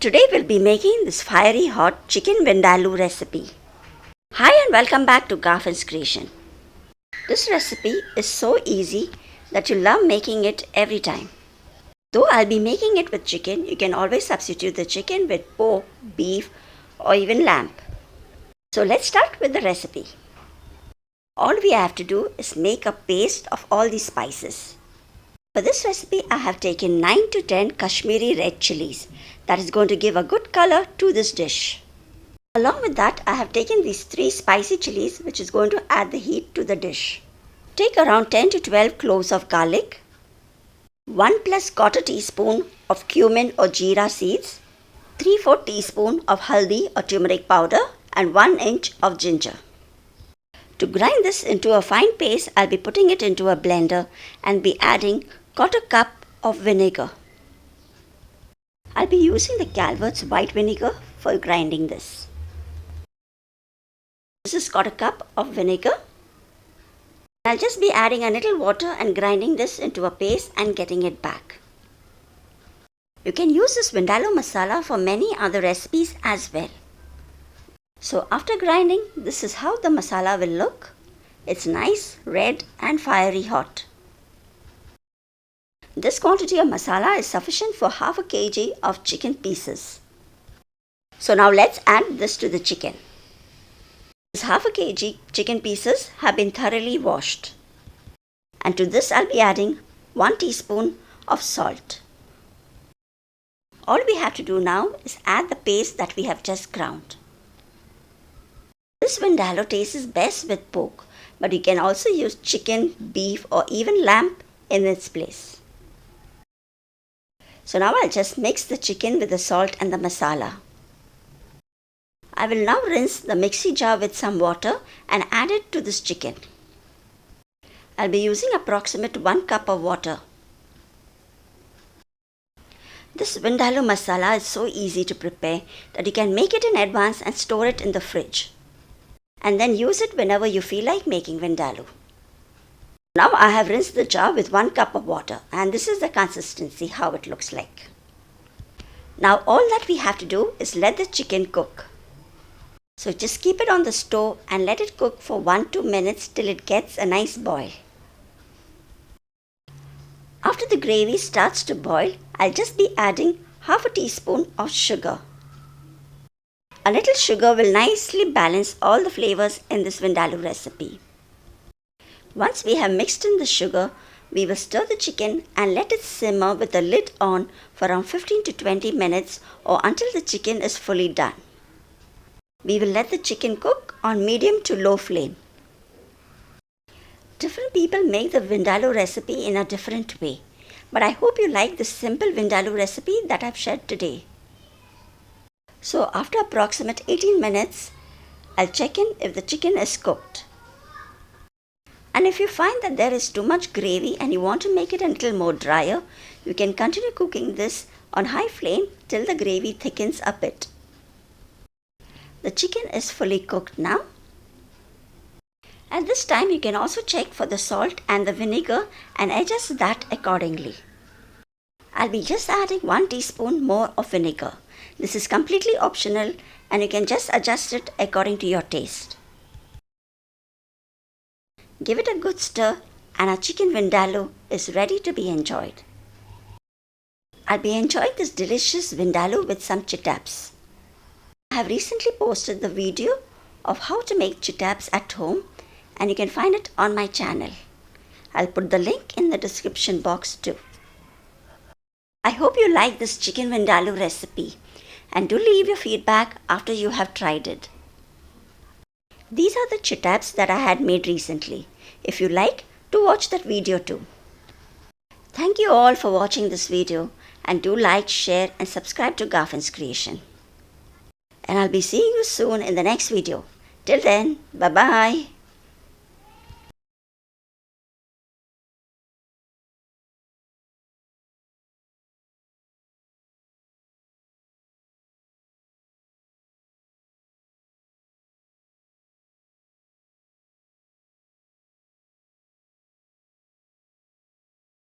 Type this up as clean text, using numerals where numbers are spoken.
Today we'll be making this fiery hot chicken vindaloo recipe. Hi and welcome back to Garfin's Creation. This recipe is so easy that you love making it every time. Though I'll be making it with chicken, you can always substitute the chicken with pork, beef or even lamb. So let's start with the recipe. All we have to do is make a paste of all these spices. For this recipe, I have taken 9 to 10 Kashmiri Red Chillies. That is going to give a good color to this dish. Along with that, I have taken these 3 spicy chilies, which is going to add the heat to the dish. Take around 10 to 12 cloves of garlic, 1 plus quarter teaspoon of cumin or jeera seeds, 3/4 teaspoon of haldi or turmeric powder, and 1 inch of ginger. To grind this into a fine paste, I'll be putting it into a blender and be adding quarter cup of vinegar. I'll be using the Kalvert's white vinegar for grinding this. This is quarter cup of vinegar. I'll just be adding a little water and grinding this into a paste and getting it back. You can use this Vindaloo Masala for many other recipes as well. So after grinding, this is how the masala will look. It's nice, red and fiery hot. This quantity of masala is sufficient for half a kg of chicken pieces. So now let's add this to the chicken. This half a kg chicken pieces have been thoroughly washed. And to this I'll be adding 1 teaspoon of salt. All we have to do now is add the paste that we have just ground. This vindaloo tastes best with pork, but you can also use chicken, beef or even lamb in its place. So now I'll just mix the chicken with the salt and the masala. I will now rinse the mixie jar with some water and add it to this chicken. I'll be using approximate 1 cup of water. This Vindaloo Masala is so easy to prepare that you can make it in advance and store it in the fridge. And then use it whenever you feel like making vindaloo. Now I have rinsed the jar with 1 cup of water and this is the consistency how it looks like. Now all that we have to do is let the chicken cook. So just keep it on the stove and let it cook for 1-2 minutes till it gets a nice boil. After the gravy starts to boil, I'll just be adding half a teaspoon of sugar. A little sugar will nicely balance all the flavors in this vindaloo recipe. Once we have mixed in the sugar, we will stir the chicken and let it simmer with the lid on for around 15 to 20 minutes or until the chicken is fully done. We will let the chicken cook on medium to low flame. Different people make the vindaloo recipe in a different way, but I hope you like this simple vindaloo recipe that I've shared today. So after approximate 18 minutes, I'll check in if the chicken is cooked. And if you find that there is too much gravy and you want to make it a little more drier, you can continue cooking this on high flame till the gravy thickens a bit. The chicken is fully cooked now. At this time, you can also check for the salt and the vinegar and adjust that accordingly. I'll be just adding 1 teaspoon more of vinegar. This is completely optional and you can just adjust it according to your taste. Give it a good stir and our chicken vindaloo is ready to be enjoyed. I'll be enjoying this delicious vindaloo with some chitaps. I have recently posted the video of how to make chitaps at home and you can find it on my channel. I'll put the link in the description box too. I hope you like this chicken vindaloo recipe and do leave your feedback after you have tried it. These are the chitaps that I had made recently. If you like, do watch that video too. Thank you all for watching this video and do like, share and subscribe to Garfin's Creation. And I'll be seeing you soon in the next video. Till then, bye bye.